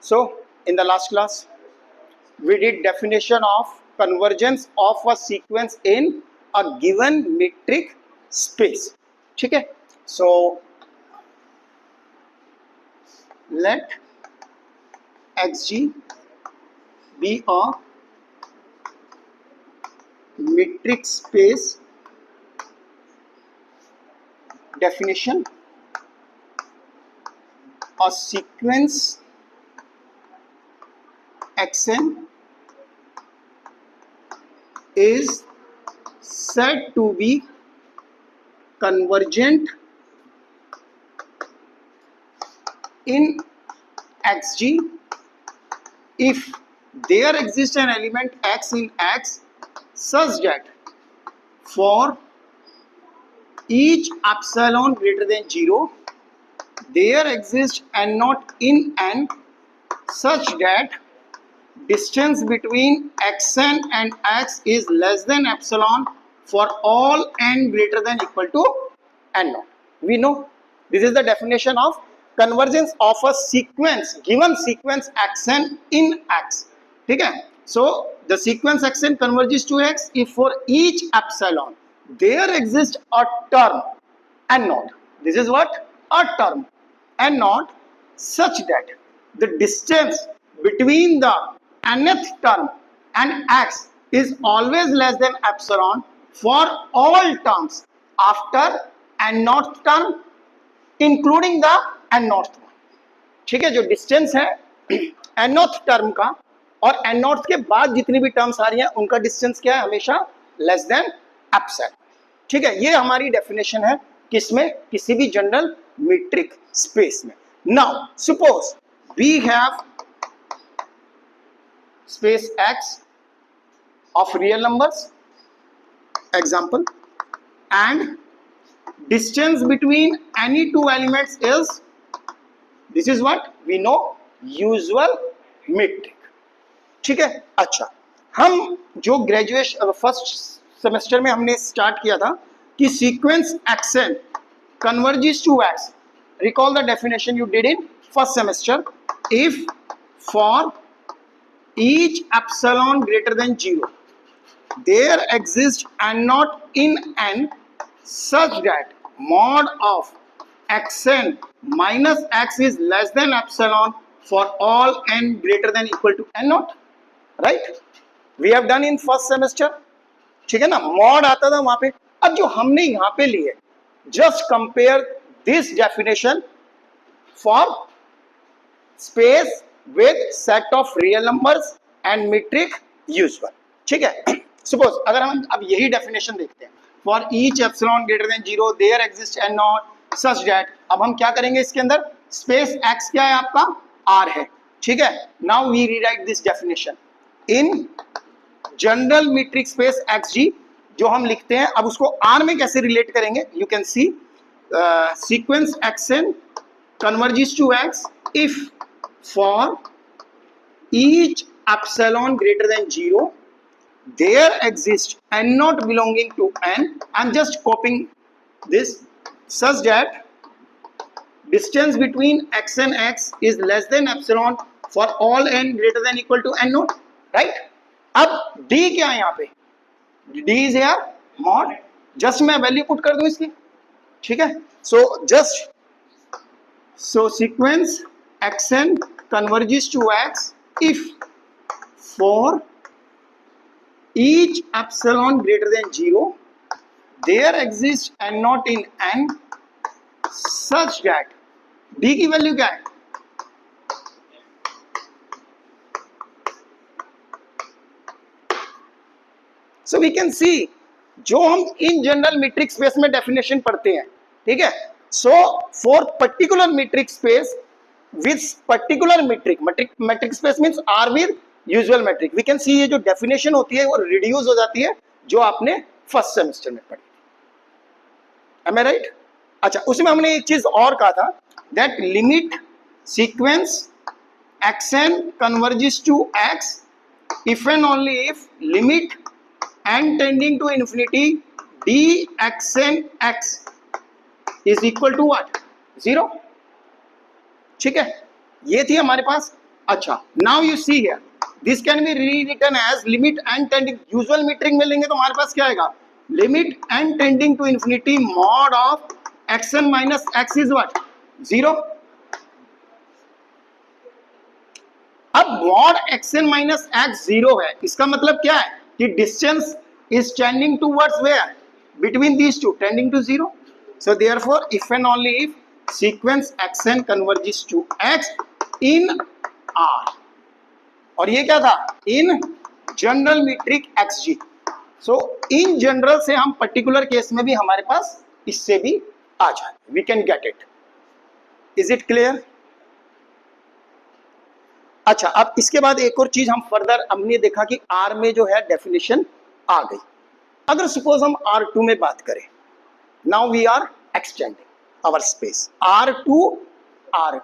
So, in the last class, we did definition of convergence of a sequence in a given metric space. ठीक है? So, let Xg be a metric space definition. A sequence Xn is said to be convergent in Xg if there exists an element X in X such that for each epsilon greater than 0 there exists n naught in n such that distance between xn and x is less than epsilon for all n greater than equal to n naught. We know this is the definition of convergence of a sequence, given sequence xn in x. ठीक है? So the sequence xn converges to x if for each epsilon there exists a term n naught. This is what? A term n naught such that the distance between the nth term and x is always less than epsilon for all terms after n naught term including the n naught one. ठीक है? जो distance है n naught term का और n naught के बाद जितनी भी टर्म्स आ रही हैं उनका डिस्टेंस क्या है? हमेशा लेस देन एप्सिलॉन. ठीक है? ये हमारी डेफिनेशन है किसमें? किसी भी जनरल मीट्रिक स्पेस में. Now suppose we have space X of real numbers, example, and distance between any two elements is, this is what we know, usual metric. ठीक है? अच्छा, हम जो ग्रेजुएशन फर्स्ट सेमेस्टर में हमने स्टार्ट किया था कि sequence xn converges to x. Recall the definition you did in first semester. If for each epsilon greater than 0 there exists n naught in n such that mod of xn minus x is less than epsilon for all n greater than equal to n naught. Right? We have done in first semester. ठीक है ना? mod आता था वहां पे. अब जो हमने यहां पे लिए, just compare this definition for space with set of real numbers and metric usual. ठीक है? Suppose अगर हम अब यही definition देखते हैं, for each epsilon greater than 0 there exists n naught such that, अब हम क्या करेंगे इसके अंदर? space x क्या है आपका? r है. ठीक है? Now we rewrite this definition in general metric space xg जो हम लिखते हैं. अब उसको r में कैसे relate करेंगे? You can see sequence xn converges to x if for each epsilon greater than 0 there exists n naught belonging to n. I'm just copying this such that distance between x and x is less than epsilon for all n greater than equal to n naught. Right? अब d क्या है यहाँ पे? d is here mod. just मैं value put कर दूं इसकी. ठीक है? so sequence xn converges to x if for each epsilon greater than 0 there exists n naught in n such that d की वैल्यू क्या है? so we can see जो हम इन जनरल मीट्रिक स्पेस में डेफिनेशन पढ़ते हैं. ठीक है? so for particular metric space with particular metric space means R with usual metric. We can see ये जो definition होती है वो reduce हो जाती है जो आपने फर्स्ट सेमेस्टर में पढ़ी. Am I right? अच्छा, उसमें हमने एक चीज और कहा था that limit sequence xn converges to x if and only if limit n tending to infinity dxn x is equal to what? 0. ठीक है? ये थी हमारे पास अच्छा, now you see here, this can be rewritten as limit n tending, usual metric में लेंगे तो हमारे पास क्या आएगा, limit n tending to infinity mod of xn minus x is what, 0। अब मॉड xn माइनस x 0 है, इसका मतलब क्या है कि distance is tending towards where, between these two, tending to 0। So therefore if and only if sequence xn converges to x in R, और ये क्या था, in general metric xg। So in general से हम पर्टिकुलर केस में भी हमारे पास इससे भी आ जाए, we can get it. Is it clear? अच्छा, अब इसके बाद एक और चीज हम फर्दर हमने देखा कि R में जो है डेफिनेशन आ गई। अगर सपोज हम R2 में बात करें, now we are extending our space R2।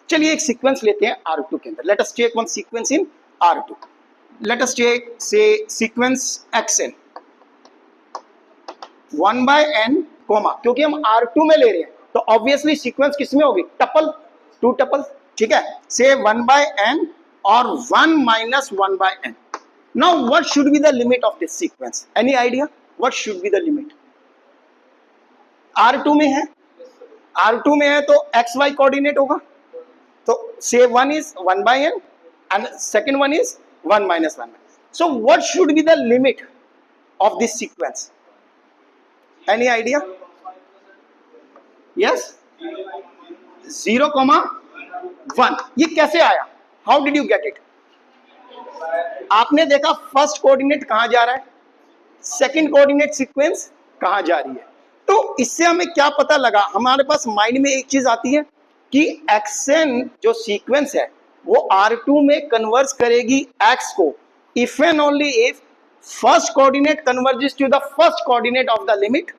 चलिए एक सीक्वेंस लेते हैं R2 के अंदर, let us take one sequence in R2, let us take say sequence xn 1/n, क्योंकि हम R2 में ले रहे हैं तो ऑब्वियसली सीक्वेंस किसमें होगी, टपल, 2 टपल, ठीक है, से 1/n और 1 minus 1/n। Now what should be the limit of this sequence? Any idea? What should be the limit? R2 में है, R2 में है तो xy कोऑर्डिनेट होगा, तो say 1 is 1/n and second one is 1 minus 1/n. So what should be the limit of this sequence? Any idea? Yes? 0,1। ये कैसे आया? How did you get it? आपने देखा फर्स्ट कोऑर्डिनेट कहां जा रहा है, सेकंड कोऑर्डिनेट सीक्वेंस कहां जा रही है, तो इससे हमें क्या पता लगा, हमारे पास माइंड में एक चीज आती है कि xn जो सीक्वेंस है वो R2 में कन्वर्ज करेगी x को if and only if first coordinate converges to the first coordinate of the limit,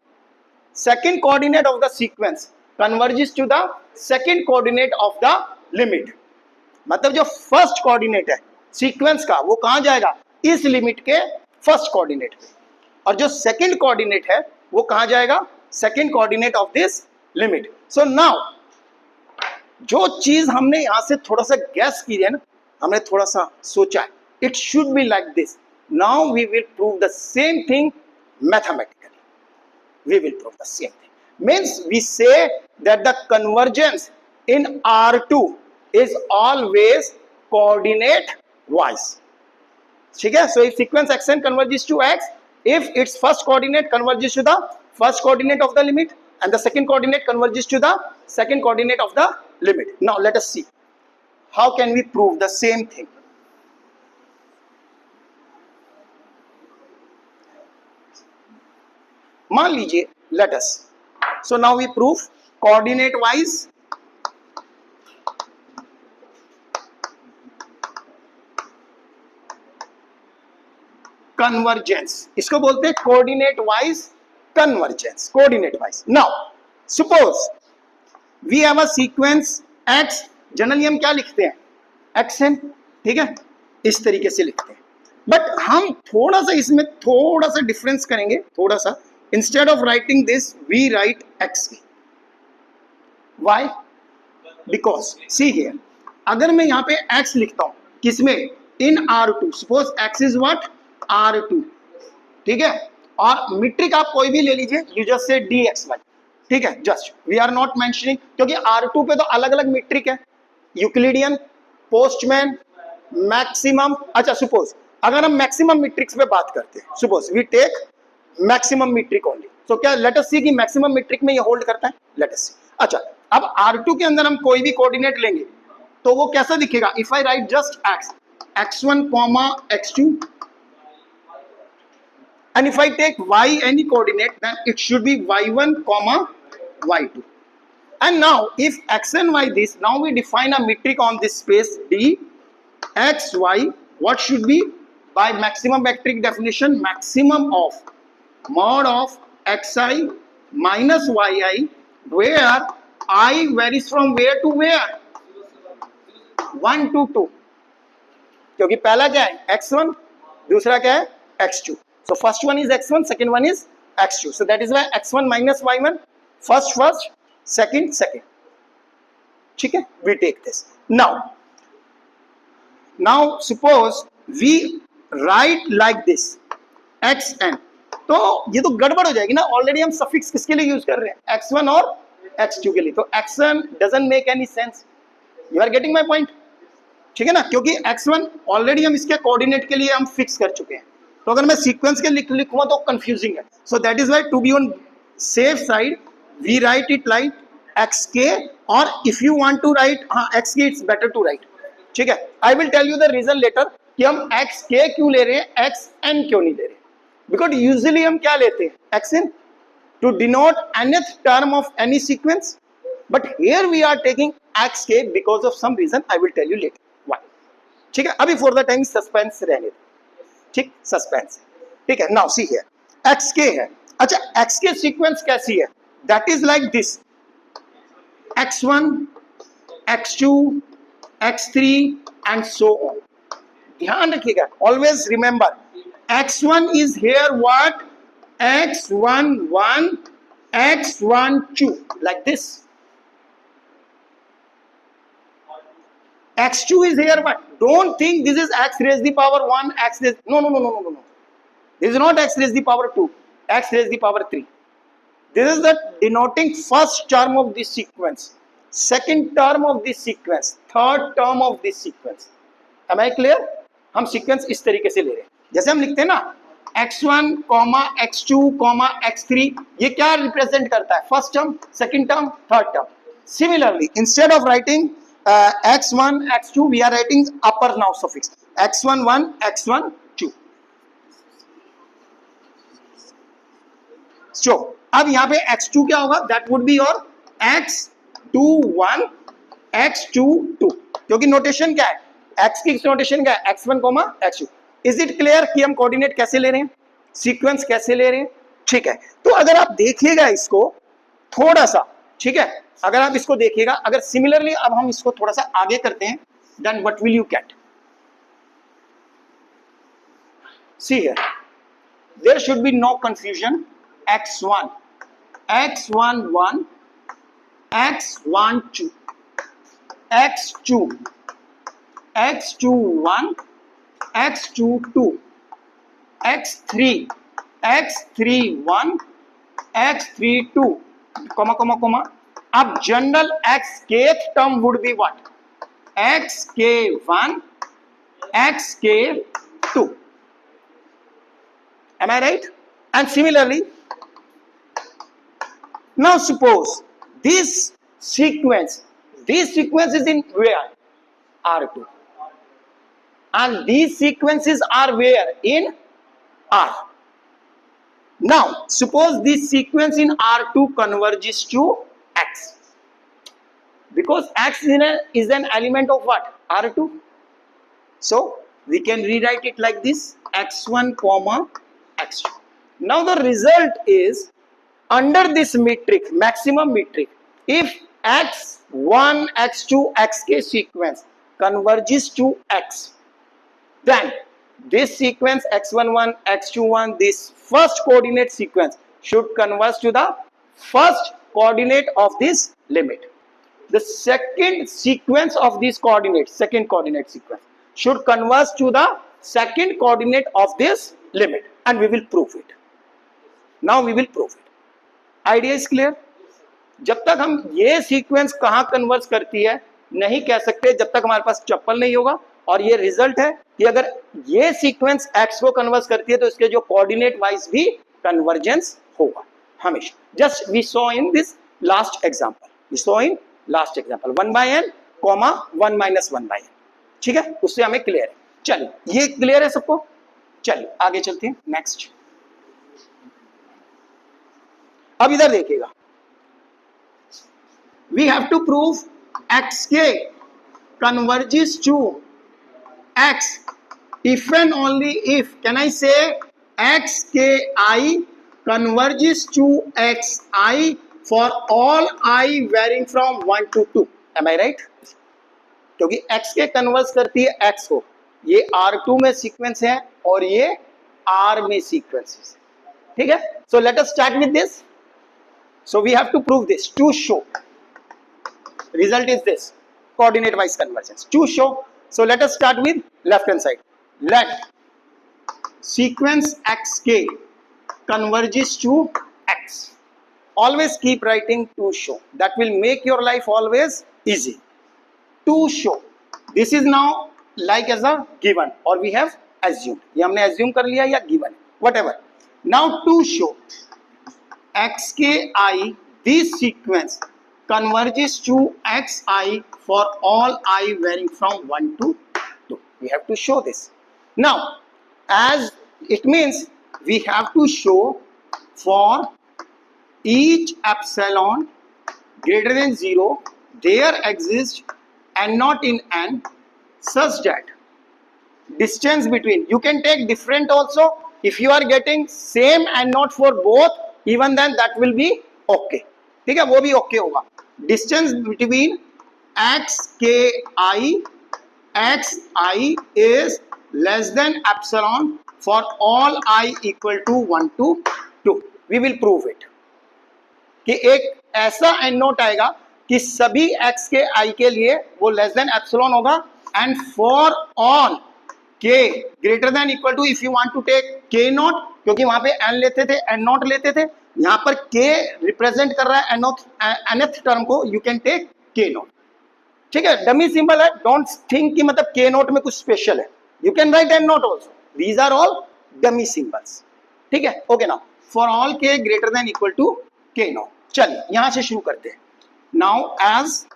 second coordinate of the sequence converges to the second coordinate of the limit. मतलब जो first coordinate है sequence का वो कहां जाएगा, इस limit के first coordinate पे, और जो सेकंड कोऑर्डिनेट है वो कहां जाएगा, second coordinate of this limit. So now जो चीज हमने यहां से थोड़ा सा गैस की है ना, हमने थोड़ा सा सोचा है, it should be like this. Now we will prove the same thing mathematically, we will prove the same thing, means we say that the convergence in R2 is always coordinate wise, ठीक है। So if sequence xn converges to x, if its first coordinate converges to the first coordinate of the limit and the second coordinate converges to the second coordinate of the limit. Now let us see how can we prove the same thing. मान लीजिए, let us, so now we prove coordinate wise convergence, इसको बोलते हैं coordinate wise convergence, coordinate wise. Now suppose we have a sequence x, generally हम क्या लिखते हैं, xn, ठीक है, इस तरीके से लिखते हैं, बट हम थोड़ा सा इसमें थोड़ा सा डिफरेंस करेंगे, थोड़ा सा, instead of writing this we write x। Why? Because see here, अगर मैं यहाँ पे x लिखता हूं किसमें, in R2, suppose x is what, R2, ठीक है, और मीट्रिक आप कोई भी ले लीजिए, यू जस्ट से dxy, ठीक है, just we are not mentioning, क्योंकि R2 पे तो अलग अलग मीट्रिक है, यूक्लिडियन, पोस्टमैन, मैक्सिमम। अच्छा, सपोज अगर हम मैक्सिमम मीट्रिक्स पे बात करते हैं, suppose we take maximum metric only, तो क्या लेट अस सी कि मैक्सिमम मीट्रिक में ये होल्ड करता है, लेट अस सी। अच्छा, अब R2 के अंदर हम कोई भी कोऑर्डिनेट लेंगे तो वो कैसा दिखेगा, if I right just x1, x2, and if I take y any coordinate, then it should be y1, y2. And now if x and y this, now we define a metric on this space D x y, what should be, by maximum metric definition, maximum of mod of xi minus yi, where I varies from where to where, 1 to 2, क्योंकि पहला क्या है x1, दूसरा क्या है x2. So first one is x1, second one is x2. So that is why x1 minus y1, first, second. ठीक है, we take this. Now now suppose we write like this xn, तो ये तो गड़बड़ हो जाएगी ना, ऑलरेडी हम सफिक्स किसके लिए यूज कर रहे हैं, x1 और x2 के लिए, तो xn doesn't make any sense. You are getting my point, ठीक है ना, क्योंकि x1 ऑलरेडी हम इसके कोऑर्डिनेट के लिए हम फिक्स कर चुके हैं, तो अगर मैं सीक्वेंस के लिखूंगा तो कंफ्यूजिंग है। So that is why to be on safe side we write it like xk, और if you want to write xk it's better to write, ठीक है। I will tell you the reason later कि हम xk क्यों ले रहे हैं, xn क्यों नहीं ले रहे, बिकॉज यूजुअली हम क्या लेते हैं, xn to denote nth term of any sequence, but here we are taking xk because of some reason, I will tell you later why, ठीक है। अभी for the time suspense रहने दो, ठीक, सस्पेंस, ठीक है। नाउ सी हियर xk है, अच्छा xk सीक्वेंस कैसी है, that is like this x1 x2 x3 and so on. ध्यान रखिएगा, always remember x1 is here what, x11 x12 like this, x2 is here what, don't think this is x raised the power 1 x raised, no, this is not x raised the power 2 x raised the power 3, this is the denoting first term of this sequence, second term of this sequence, third term of this sequence, am I clear। हम sequence इस तरीके से ले रहे हैं, जैसे हम लिखते हैं ना x1, x2, x3, ये क्या रिप्रेजेंट करता है, first term, second term, third term. Similarly instead of writing x1 x2 we are writing upper now suffix x11 x12। सो अब यहाँ पे x2 क्या होगा, that would be your x21 x22, क्योंकि नोटेशन क्या है, x की नोटेशन क्या है, x1 x2। Is it clear कि हम कोऑर्डिनेट कैसे ले रहे हैं, सीक्वेंस कैसे ले रहे हैं, ठीक है। तो अगर आप देखिएगा इसको थोड़ा सा, ठीक है, अगर आप इसको देखिएगा, अगर सिमिलरली अब हम इसको थोड़ा सा आगे करते हैं, then what will you get, see here there should be no confusion, x1 x11 x12 x2 x21 x22 x3 x31 x32 comma, अब general xkth term would be what, xk1 xk2, am I right? And similarly now suppose this sequence is in where, R2, and these sequences are where, in R. Now suppose this sequence in R2 converges to X, because X is an element of what, R2, so we can rewrite it like this, x1 comma x2. Now the result is, under this metric, maximum metric, if x1 x2 xk sequence converges to X, then this sequence x11 x21, this first coordinate sequence should converge to the first coordinate of this limit. The second sequence of this coordinate, second coordinate sequence, should converge to the second coordinate of this limit, and we will prove it. Now we will prove it. Idea is clear? जब तक हम ये sequence कहाँ converge करती है नहीं कह सकते, जब तक हमारे पास चप्पल नहीं होगा। और ये रिजल्ट है कि अगर ये सीक्वेंस x को कन्वर्ज करती है तो इसके जो कोऑर्डिनेट वाइज भी कन्वर्जेंस होगा हमेशा। Just we saw in this last example, we saw in last example 1/n, 1 - 1/n, ठीक है, उससे हमें क्लियर है। चलिए ये क्लियर है सबको, चलिए आगे चलते हैं नेक्स्ट। अब इधर देखिएगा, we have to prove xk converges to X if and only if, can I say xki converges to xi for all I varying from 1 to 2, am I right? क्योंकि xk कन्वर्ज करती है x को, ये R2 में sequence है और ये R में सीक्वेंस है, ठीक है। So let us start with this. So we have to prove this to show, result is this, coordinate wise convergence, to show. So let us start with left hand side. Let sequence xk converges to x. Always keep writing to show. That will make your life always easy. To show. This is now like as a given or we have assumed. ये हमने assume कर लिया या given. Whatever. Now to show xki, this sequence converges to xi for all I varying from 1 to 2. We have to show this. Now, as it means we have to show for each epsilon greater than 0, there exists n naught in n such that distance between, you can take different also. If you are getting same n naught for both, even then that will be okay. ठीक है, वो भी okay होगा. Distance between xki is less than epsilon for all I equal to 1 to 2. We will prove it. कि एक ऐसा n note आएगा कि सभी x के i के लिए वो लेस देन एप्सिलॉन होगा and for all k greater than equal to, if you want to take k naught, क्योंकि वहां पे n लेते थे n नॉट लेते थे, यहां पर k रिप्रेजेंट कर रहा है nth टर्म को, you can take k naught. ठीक है, डमी सिंबल है, डोंट थिंक कि मतलब k नॉट में कुछ स्पेशल है. You can write n naught also, these are all dummy symbols. ठीक है, okay. Now for all k greater than equal to k naught. चलिए यहां से शुरू करते हैं. Now as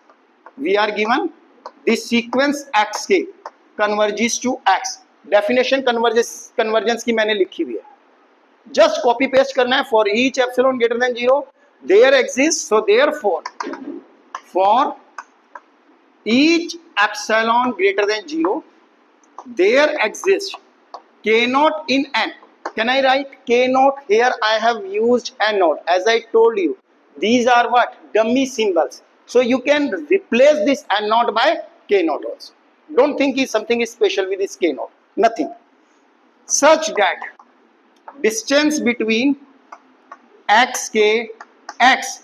we are given this sequence xk converges to x, definition convergence की मैंने लिखी हुई है, जस्ट कॉपी पेस्ट करना है. For each epsilon greater than 0 there exist, so therefore for each epsilon greater than 0 there exist k naught in n. Can I write k naught here? I have used n naught. As I told you, these are what? Dummy symbols. So you can replace this n naught by k naught also. Don't think something is special with this k naught. Nothing. Such that distance between xk x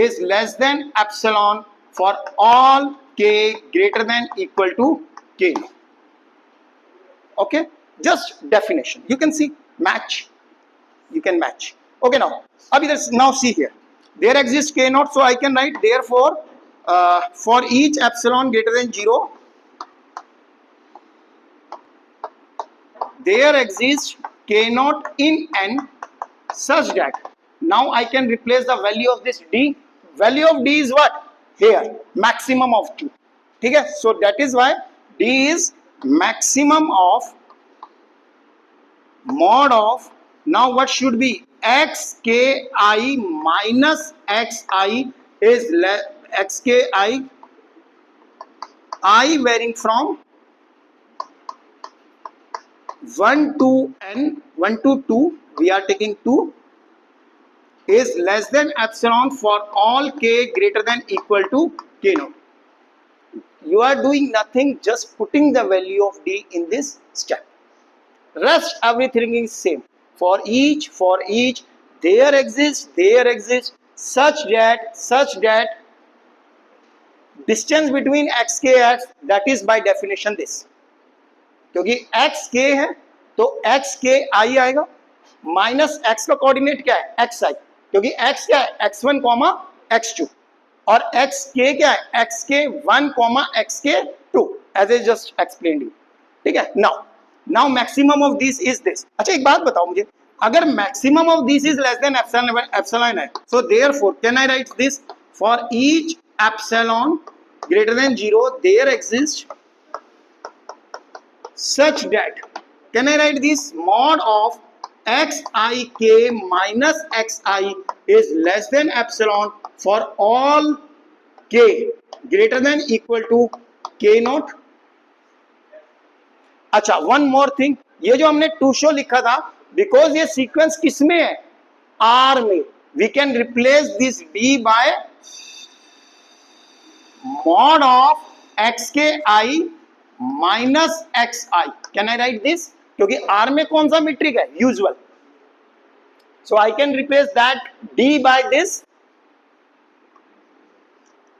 is less than epsilon for all k greater than equal to k naught. Okay? Just definition. You can see match. You can match. Okay, now now see here. There exists k naught, so I can write therefore for each epsilon greater than 0 there exists k naught in n such that now I can replace the value of this d. Value of d is what? Here, maximum of 2. ठीक है, so that is why d is maximum of mod of, now what should be, xki minus xi is xki I varying from 1 to n, 1 to 2, we are taking 2, is less than epsilon for all k greater than equal to k naught. You are doing nothing, just putting the value of d in this step. Rest everything is same. For each there exists such that distance between xk x, that is by definition this, क्योंकि xk है तो xk i आएगा, minus x का coordinate क्या है xi, क्योंकि x क्या है x1 x2 और xk क्या है xk1 xk2, as I just explained you. ठीक है, now maximum of this is this. अच्छा एक बात बताओ मुझे, अगर maximum of this is less than epsilon है, so therefore can I write this for each epsilon greater than 0 there exist such that, can I write this mod of xik minus xi is less than epsilon for all k greater than equal to k naught. अच्छा one more thing, ये जो हमने to show लिखा था, because ये sequence किसमें है, R में, we can replace this D by mod of xki minus xi. Can I write this, क्योंकि r में कौन सा मीट्रिक है, usual, so I can replace that d by this.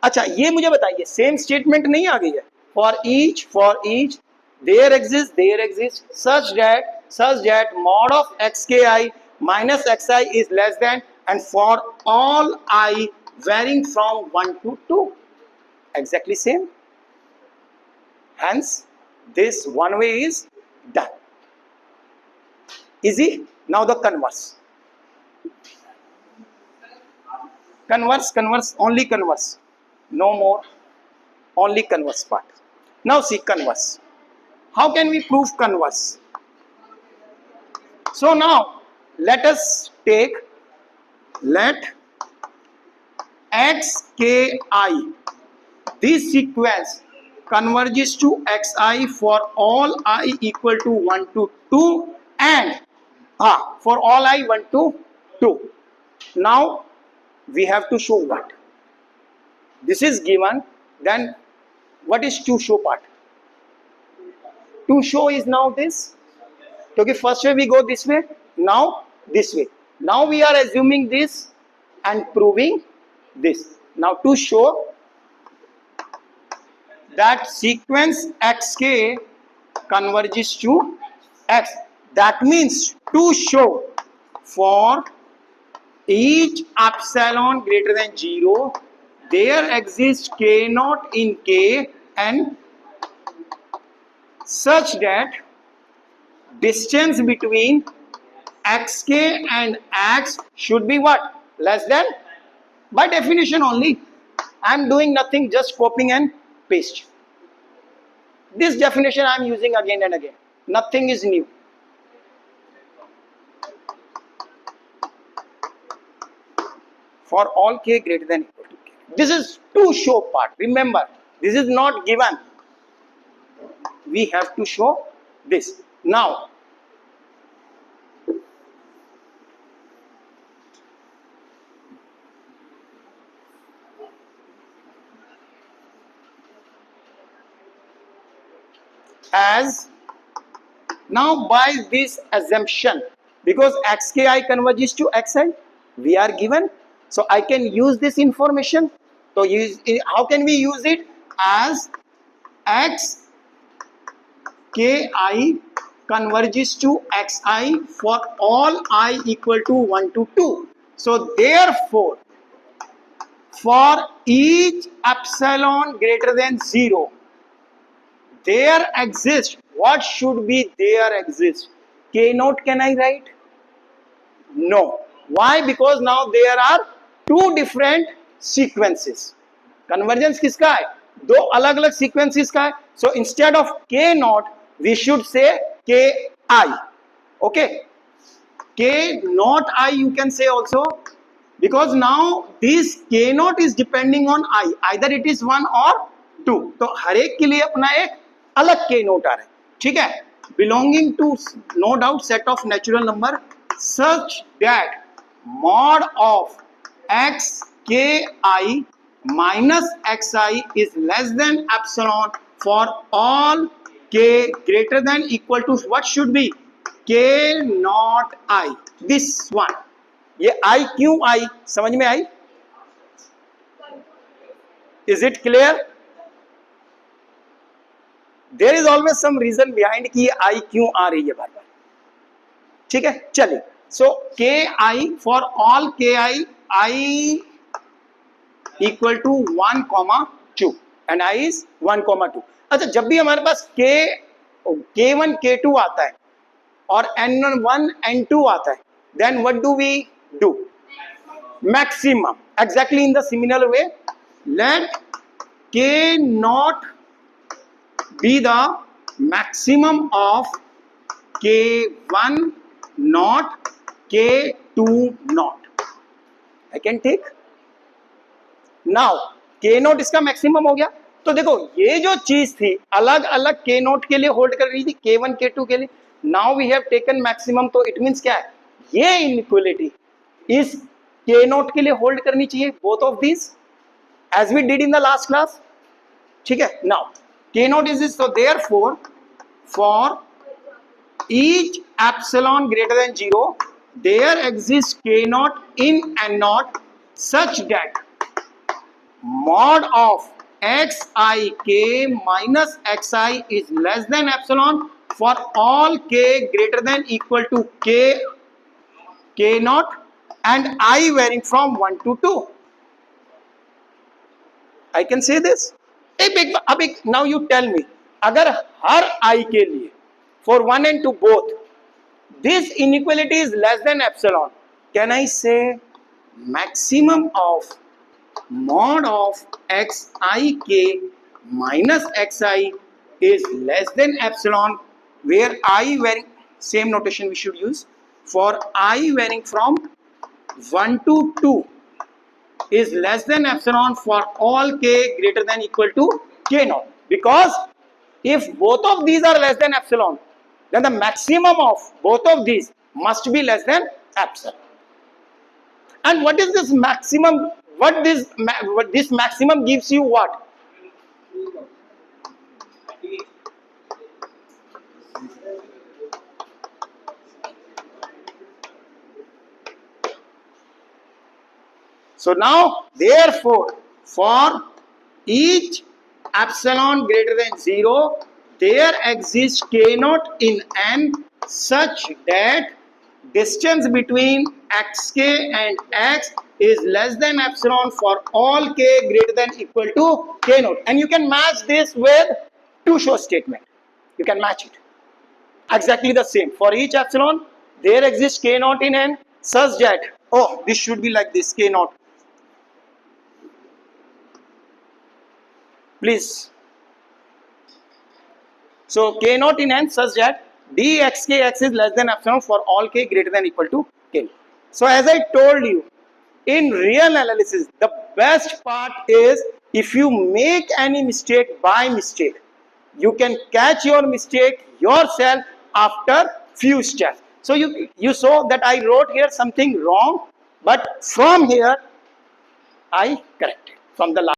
अच्छा ये मुझे बताइए, सेम स्टेटमेंट नहीं आ गई है, for each there exists such that mod of xki minus xi is less than, and for all I varying from 1 to 2, exactly same. Hence this one way is done. Easy. Now the converse, only converse, no more, only converse part. Now see converse. How can we prove converse? So now let us take, let xki, this sequence converges to xi for all I equal to 1 to 2, and for all I 1 to 2. Now we have to show what? This is given, then what is to show part? To show is now this. Okay, first way we go this way, now this way. Now we are assuming this and proving this. Now to show that sequence xk converges to x. That means to show for each epsilon greater than 0, there exists k naught in k and such that distance between xk and x should be what? Less than? By definition only. I am doing nothing, just copying and paste. This definition I am using again and again. Nothing is new. For all k greater than equal to k. This is to show part. Remember, this is not given. We have to show this. Now, as now by this assumption, because xki converges to xi, we are given, so I can use this information. So how can we use it? As xki converges to xi for all I equal to 1 to 2. So therefore, for each epsilon greater than 0, there exists, what should be there exist? K naught can I write? No. Why? Because now there are two different sequences. Convergence किसका है? दो अलग अलग sequences का है. So instead of K naught, we should say Ki. Okay. K naught I you can say also, because now this K naught is depending on I. Either it is 1 or 2. तो हर एक के लिए अपना एक अलग K naught आ रहा है. ठीक है? Belonging to no doubt set of natural number such that mod of xki minus xi is less than epsilon for all k greater than equal to what should be? K naught I. This one. ये I क्यों आई? समझ में आई? Is it clear? There is always some reason behind कि ये I क्यों आ रही है बार बार. ठीक है, चलिए. So ki for all ki I equal to 1, 2 and I is 1, 2. अच्छा, जब भी हमारे पास k1 k2 आता है और n1 n2 आता है, then what do we do? Maximum. Exactly in the similar way, let k naught be the maximum of k1 naught k2 naught. I can take. Now k naught इसका maximum हो गया. तो देखो ये जो चीज थी अलग अलग k naught के लिए होल्ड कर रही थी, k1 k2 के लिए. Now we have taken maximum. तो it means क्या है? ये inequality इस k naught के लिए होल्ड करनी चाहिए, both of these, as we did in the last class. ठीक है. Now k naught is this. So therefore, for each epsilon greater than 0, there exists k naught in n naught such that mod of xik minus xi is less than epsilon for all k greater than equal to k naught and I varying from 1 to 2. I can say this. अब now you tell me, अगर हर I के लिए for 1 and 2 both this inequality is less than epsilon, can I say maximum of mod of xik minus xi is less than epsilon, where I varying, same notation we should use, for I varying from 1 to 2 is less than epsilon for all k greater than equal to k naught, because if both of these are less than epsilon, then the maximum of both of these must be less than epsilon. And what is this maximum? What this maximum gives you what? So now, therefore, for each epsilon greater than 0, there exists k naught in n such that distance between xk and x is less than epsilon for all k greater than equal to k naught. And you can match this with two show statement. You can match it. Exactly the same. For each epsilon, there exists k naught in n such that, oh, this should be like this, k naught. Please. So k naught in n such that dxkx is less than epsilon for all k greater than equal to k. So as I told you, in real analysis, the best part is if you make any mistake by mistake, you can catch your mistake yourself after few steps. So you saw that I wrote here something wrong, but from here I corrected from the last.